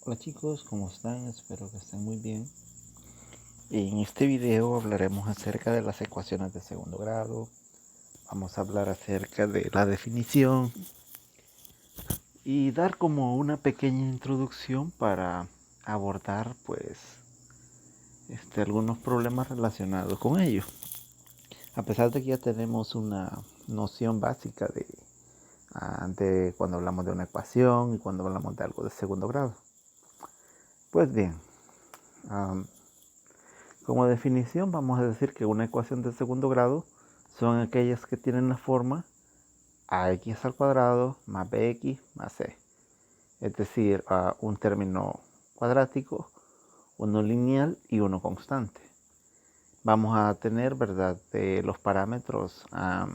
Hola chicos, ¿cómo están? Espero que estén muy bien. En este video hablaremos acerca de las ecuaciones de segundo grado. Vamos a hablar acerca de la definición y dar como una pequeña introducción para abordar algunos problemas relacionados con ello. A pesar de que ya tenemos una noción básica de cuando hablamos de una ecuación y cuando hablamos de algo de segundo grado. Pues bien, como definición vamos a decir que una ecuación de segundo grado son aquellas que tienen la forma ax al cuadrado más bx más c. Es decir, un término cuadrático, uno lineal y uno constante. Vamos a tener, ¿verdad? Los parámetros va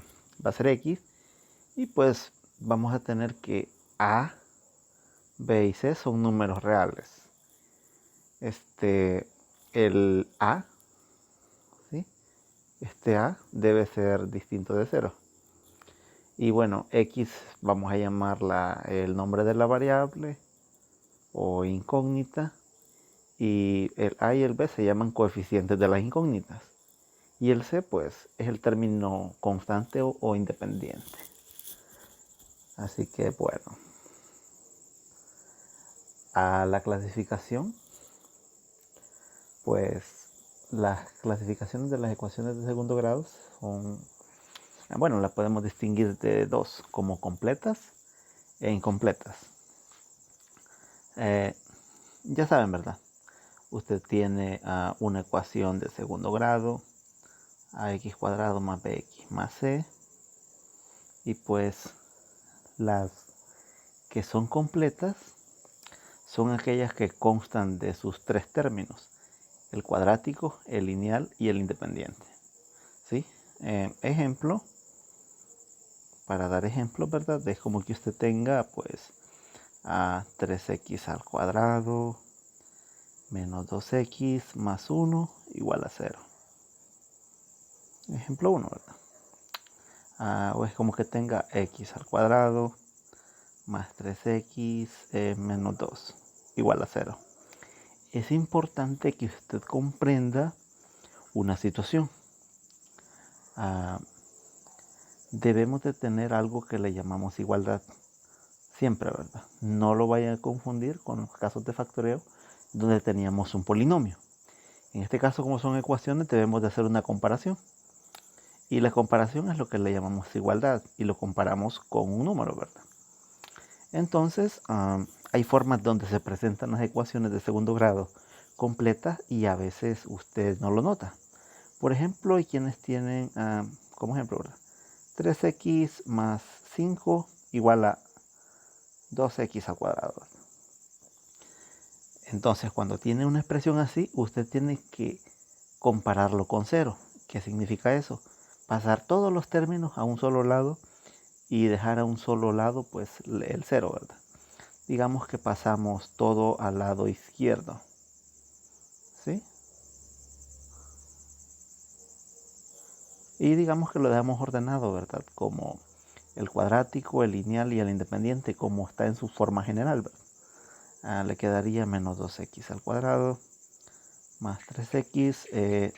a ser x y pues vamos a tener que a, b y c son números reales. El a, ¿sí? Este a debe ser distinto de 0. Y bueno, x vamos a llamarla el nombre de la variable o incógnita. Y el a y el b se llaman coeficientes de las incógnitas. Y el c pues es el término constante o independiente. Así que bueno, a la clasificación, pues las clasificaciones de las ecuaciones de segundo grado son, bueno, las podemos distinguir de dos, como completas e incompletas. Ya saben, ¿verdad? Usted tiene una ecuación de segundo grado, ax cuadrado más bx más c, y pues las que son completas son aquellas que constan de sus tres términos, el cuadrático, el lineal y el independiente. ¿Sí? Ejemplo, para dar ejemplos, ¿verdad? Es como que usted tenga pues a 3x al cuadrado menos 2x más 1 igual a 0. Ejemplo 1, ¿verdad? O es como que tenga x al cuadrado más 3x menos 2 igual a 0. Es importante que usted comprenda una situación. Debemos de tener algo que le llamamos igualdad. Siempre, ¿verdad? No lo vayan a confundir con los casos de factoreo donde teníamos un polinomio. En este caso, como son ecuaciones, debemos de hacer una comparación. Y la comparación es lo que le llamamos igualdad y lo comparamos con un número, ¿verdad? Entonces, hay formas donde se presentan las ecuaciones de segundo grado completas y a veces usted no lo nota. Por ejemplo, hay quienes tienen, como ejemplo, ¿verdad? 3x más 5 igual a 2x al cuadrado. Entonces, cuando tiene una expresión así, usted tiene que compararlo con 0. ¿Qué significa eso? Pasar todos los términos a un solo lado y dejar a un solo lado pues el 0, ¿verdad? Digamos que pasamos todo al lado izquierdo, ¿sí? Y digamos que lo dejamos ordenado, ¿verdad? Como el cuadrático, el lineal y el independiente, como está en su forma general, ¿verdad? Le quedaría menos 2x al cuadrado más 3x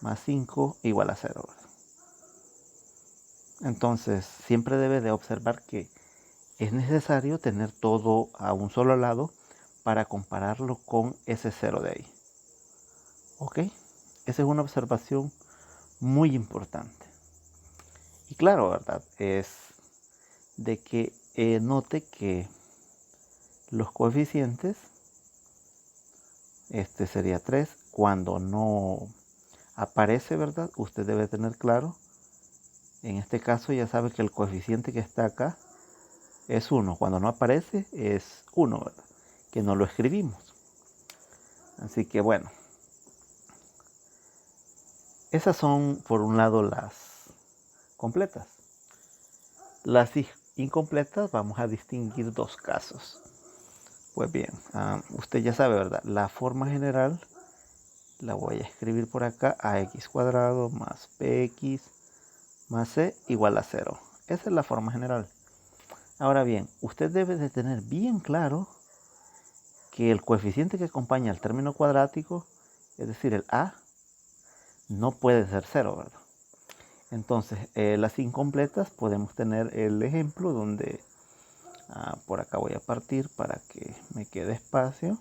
más 5 igual a 0, ¿verdad? Entonces, siempre debe de observar que es necesario tener todo a un solo lado para compararlo con ese 0 de ahí. ¿Ok? Esa es una observación muy importante. Y claro, ¿verdad? Es de que note que los coeficientes, este sería 3, cuando no aparece, ¿verdad? Usted debe tener claro, en este caso ya sabe que el coeficiente que está acá es 1, cuando no aparece es 1, ¿verdad? Que no lo escribimos. Así que bueno, esas son por un lado las completas. Las incompletas vamos a distinguir dos casos. Pues bien, usted ya sabe, ¿verdad? La forma general la voy a escribir por acá, ax cuadrado más bx más c igual a 0. Esa es la forma general. Ahora bien, usted debe de tener bien claro que el coeficiente que acompaña al término cuadrático, es decir, el a, no puede ser 0, ¿verdad? Entonces, las incompletas podemos tener el ejemplo donde por acá voy a partir para que me quede espacio.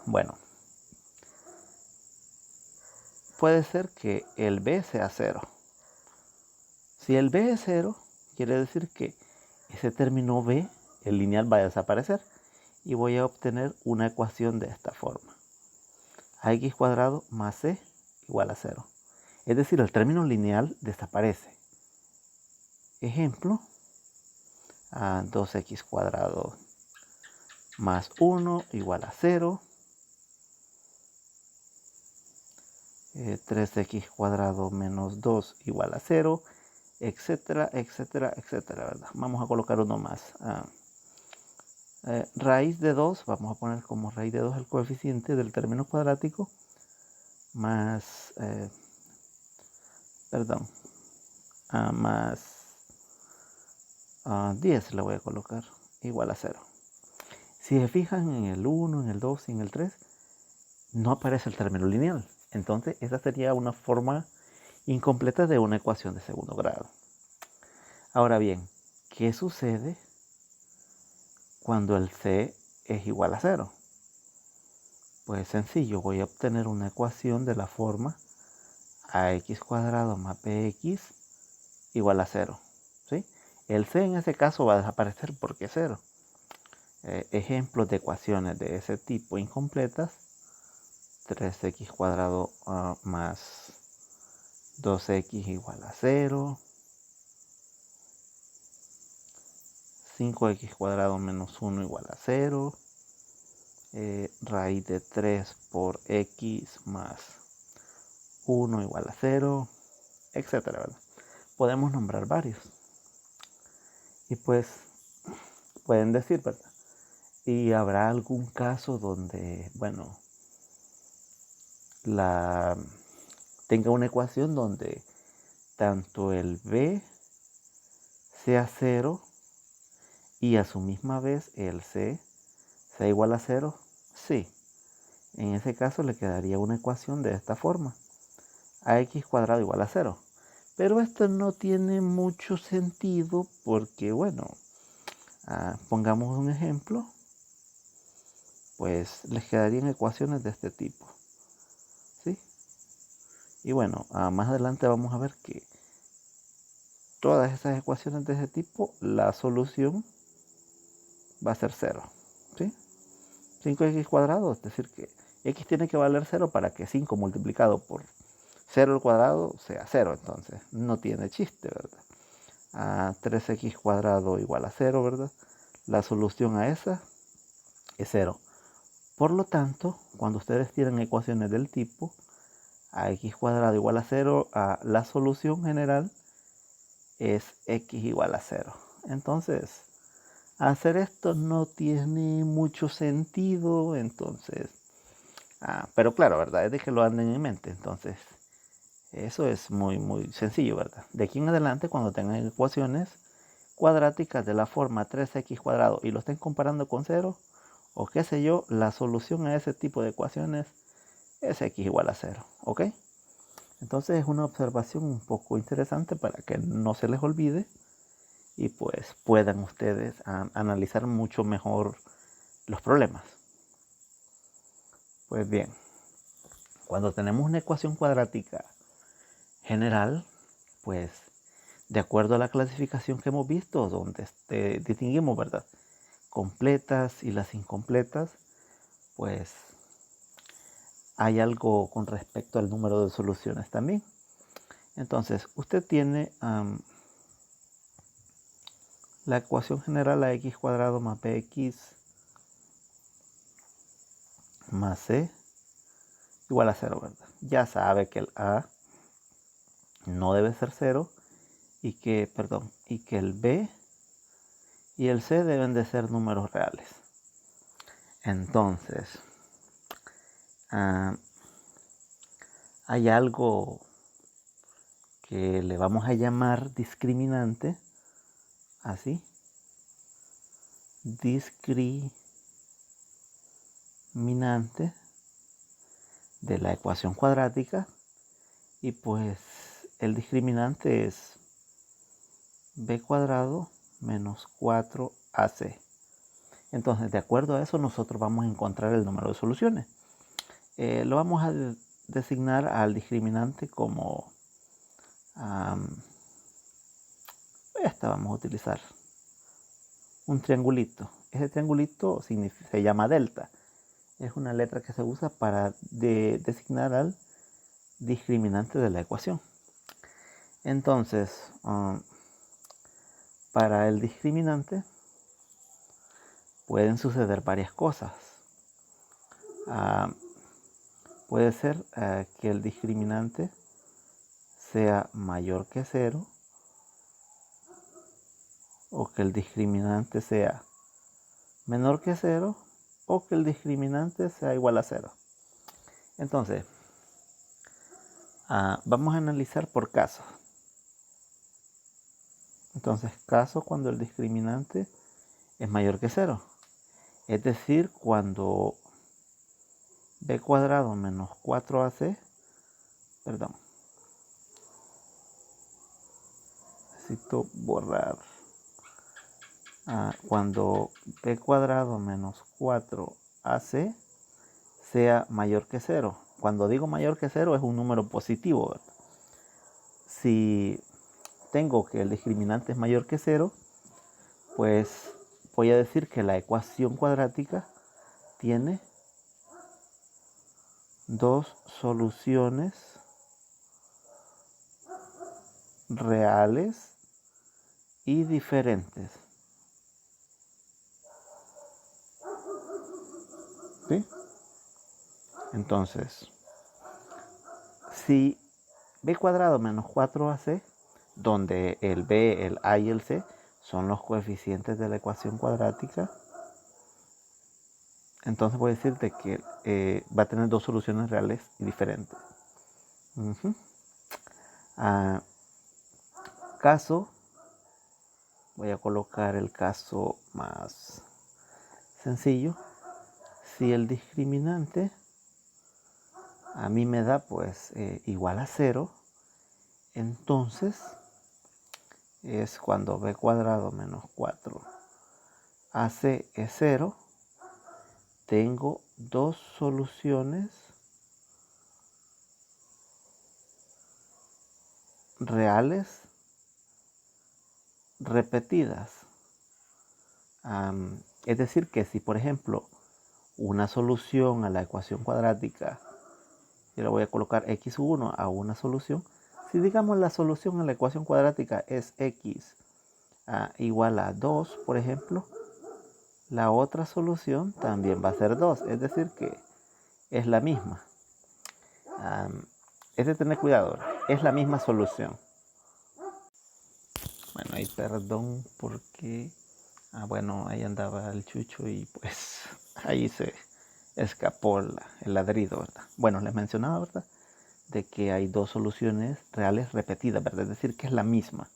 Bueno, puede ser que el b sea 0. Si el b es 0, quiere decir que ese término b, el lineal, va a desaparecer y voy a obtener una ecuación de esta forma. Ax cuadrado más c igual a 0. Es decir, el término lineal desaparece. Ejemplo, 2x cuadrado más 1 igual a 0. 3x cuadrado menos 2 igual a 0, etcétera, etcétera, etcétera, ¿verdad? Vamos a colocar uno más. Raíz de 2, vamos a poner como raíz de 2 el coeficiente del término cuadrático, más, más 10 le voy a colocar, igual a 0. Si se fijan en el 1, en el 2 y en el 3, no aparece el término lineal. Entonces, esa sería una forma incompleta de una ecuación de segundo grado. Ahora bien, ¿qué sucede cuando el c es igual a 0? Pues sencillo, voy a obtener una ecuación de la forma ax cuadrado más bx igual a 0. ¿Sí? El c en ese caso va a desaparecer porque es 0. Ejemplos de ecuaciones de ese tipo incompletas: 3x cuadrado más 2x igual a 0, 5x cuadrado menos 1 igual a 0, raíz de 3 por x más 1 igual a 0, etcétera, ¿verdad? Podemos nombrar varios. Y pues pueden decir, ¿verdad? Y habrá algún caso donde, bueno, tenga una ecuación donde tanto el b sea 0 y a su misma vez el c sea igual a 0. Sí, en ese caso le quedaría una ecuación de esta forma: ax cuadrado igual a 0. Pero esto no tiene mucho sentido porque, bueno, pongamos un ejemplo, pues les quedarían ecuaciones de este tipo, ¿sí? Y bueno, más adelante vamos a ver que todas esas ecuaciones de ese tipo, la solución va a ser 0, ¿sí? 5x cuadrado, es decir que x tiene que valer 0 para que 5 multiplicado por 0 al cuadrado sea 0, entonces no tiene chiste, ¿verdad? 3x cuadrado igual a 0, ¿verdad? La solución a esa es 0. Por lo tanto, cuando ustedes tienen ecuaciones del tipo ax cuadrado igual a 0, la solución general es x igual a 0. Entonces, hacer esto no tiene mucho sentido, entonces, pero claro, ¿verdad? Es de que lo anden en mente, entonces, eso es muy, muy sencillo, ¿verdad? De aquí en adelante, cuando tengan ecuaciones cuadráticas de la forma 3x cuadrado y lo estén comparando con 0, o qué sé yo, la solución a ese tipo de ecuaciones es x igual a 0, ¿ok? Entonces es una observación un poco interesante para que no se les olvide y pues puedan ustedes analizar mucho mejor los problemas. Pues bien, cuando tenemos una ecuación cuadrática general, pues de acuerdo a la clasificación que hemos visto, donde distinguimos, ¿verdad?, completas y las incompletas, pues hay algo con respecto al número de soluciones también. Entonces, usted tiene la ecuación general ax cuadrado más bx más c igual a 0, ¿verdad? Ya sabe que el a no debe ser 0 y que el b y el c deben de ser números reales. Entonces, hay algo que le vamos a llamar discriminante, así, discriminante, discriminante de la ecuación cuadrática, y pues el discriminante es b cuadrado menos 4ac. Entonces, de acuerdo a eso, nosotros vamos a encontrar el número de soluciones. Lo vamos a designar al discriminante como esta. Vamos a utilizar un triangulito. Ese triangulito se llama delta. Es una letra que se usa para designar al discriminante de la ecuación. Entonces, para el discriminante pueden suceder varias cosas. Puede ser que el discriminante sea mayor que 0, o que el discriminante sea menor que 0, o que el discriminante sea igual a 0. Entonces, vamos a analizar por casos. Entonces, caso cuando el discriminante es mayor que 0. Es decir, cuando b cuadrado menos 4ac, perdón, necesito borrar. Cuando b cuadrado menos 4ac sea mayor que 0. Cuando digo mayor que 0 es un número positivo, ¿verdad? Si tengo que el discriminante es mayor que 0, pues voy a decir que la ecuación cuadrática tiene dos soluciones reales y diferentes. ¿Sí? Entonces, si b cuadrado menos 4ac, donde el b, el a y el c son los coeficientes de la ecuación cuadrática, entonces voy a decirte que va a tener dos soluciones reales y diferentes. Caso, voy a colocar el caso más sencillo. Si el discriminante a mí me da pues igual a 0, entonces es cuando b cuadrado menos 4ac es 0, tengo dos soluciones reales repetidas. Es decir, que si por ejemplo una solución a la ecuación cuadrática, yo le voy a colocar x1 a una solución, si digamos la solución a la ecuación cuadrática es x igual a 2, por ejemplo, la otra solución también va a ser 2, es decir que es la misma. Es de tener cuidado, es la misma solución. Bueno, ahí perdón porque, bueno, ahí andaba el chucho y pues ahí se escapó el ladrido, ¿verdad? Bueno, les mencionaba, ¿verdad?, de que hay dos soluciones reales repetidas, ¿verdad? Es decir, que es la misma.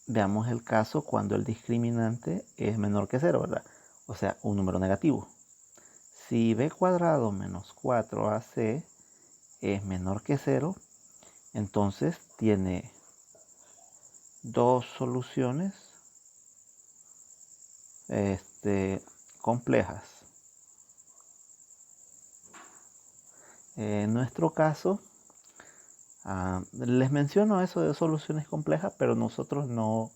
Veamos el caso cuando el discriminante es menor que 0, ¿verdad? O sea, un número negativo. Si b cuadrado menos 4ac es menor que 0, entonces tiene dos soluciones complejas. En nuestro caso, les menciono eso de soluciones complejas, pero nosotros no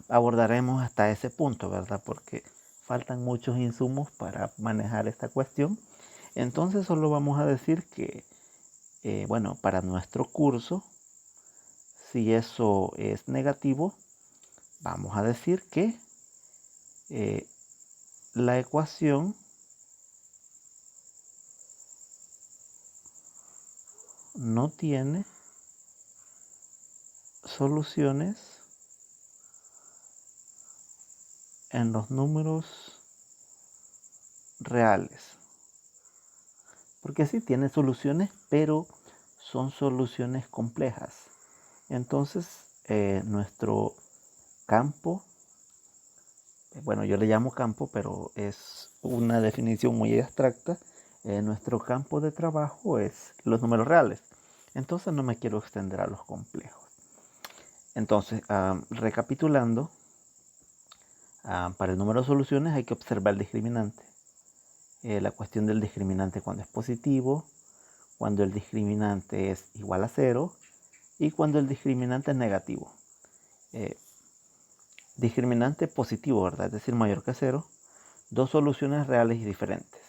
abordaremos hasta ese punto, ¿verdad? Porque faltan muchos insumos para manejar esta cuestión. Entonces solo vamos a decir que, bueno, para nuestro curso, si eso es negativo, vamos a decir que la ecuación no tiene soluciones en los números reales. Porque sí tiene soluciones, pero son soluciones complejas. Entonces, nuestro campo Bueno, yo le llamo campo, pero es una definición muy abstracta. Nuestro campo de trabajo es los números reales. Entonces no me quiero extender a los complejos. Entonces, recapitulando, para el número de soluciones hay que observar el discriminante. La cuestión del discriminante cuando es positivo, cuando el discriminante es igual a 0 y cuando el discriminante es negativo. Discriminante positivo, ¿verdad? Es decir, mayor que 0, dos soluciones reales y diferentes.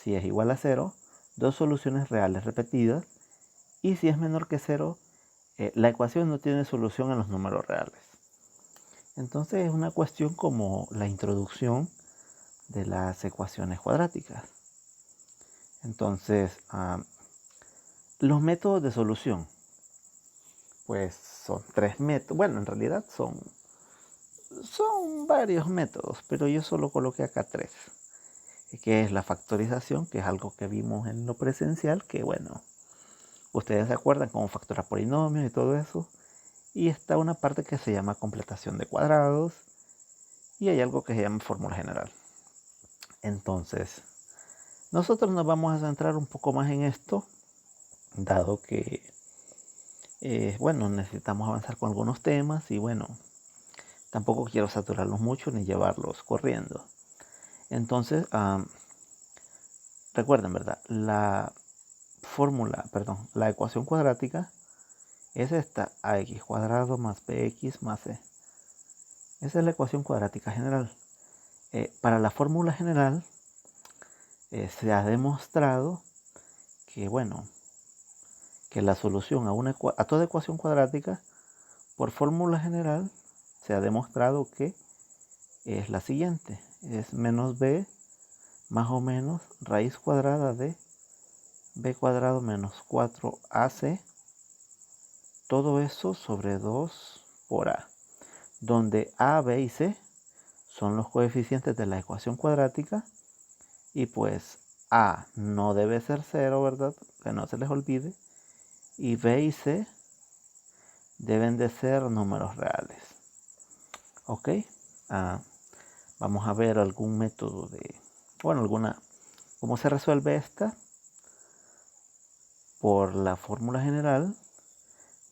Si es igual a 0, dos soluciones reales repetidas. Y si es menor que 0, la ecuación no tiene solución en los números reales. Entonces es una cuestión como la introducción de las ecuaciones cuadráticas. Entonces, los métodos de solución, pues son 3 métodos. Bueno, en realidad son varios métodos, pero yo solo coloqué acá 3. Que es la factorización, que es algo que vimos en lo presencial, que bueno, ustedes se acuerdan cómo factorar polinomios y todo eso. Y está una parte que se llama completación de cuadrados y hay algo que se llama fórmula general. Entonces, nosotros nos vamos a centrar un poco más en esto, dado que, bueno, necesitamos avanzar con algunos temas y bueno, tampoco quiero saturarlos mucho ni llevarlos corriendo. Entonces, recuerden, ¿verdad? La ecuación cuadrática es esta, ax cuadrado más bx más c. Esa es la ecuación cuadrática general. Para la fórmula general se ha demostrado que, bueno, que la solución a toda ecuación cuadrática por fórmula general se ha demostrado que es la siguiente. Es menos b más o menos raíz cuadrada de b cuadrado menos 4ac, todo eso sobre 2 por a, donde a, b y c son los coeficientes de la ecuación cuadrática y pues a no debe ser 0, ¿verdad? Que no se les olvide. Y b y c deben de ser números reales. ¿Ok? Vamos a ver algún método cómo se resuelve esta por la fórmula general,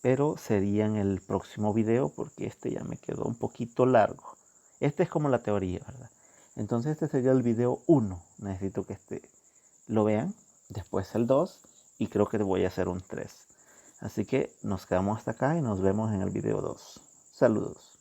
pero sería en el próximo video porque este ya me quedó un poquito largo. Este es como la teoría, ¿verdad? Entonces este sería el video 1. Necesito que lo vean. Después el 2 y creo que voy a hacer un 3. Así que nos quedamos hasta acá y nos vemos en el video 2. Saludos.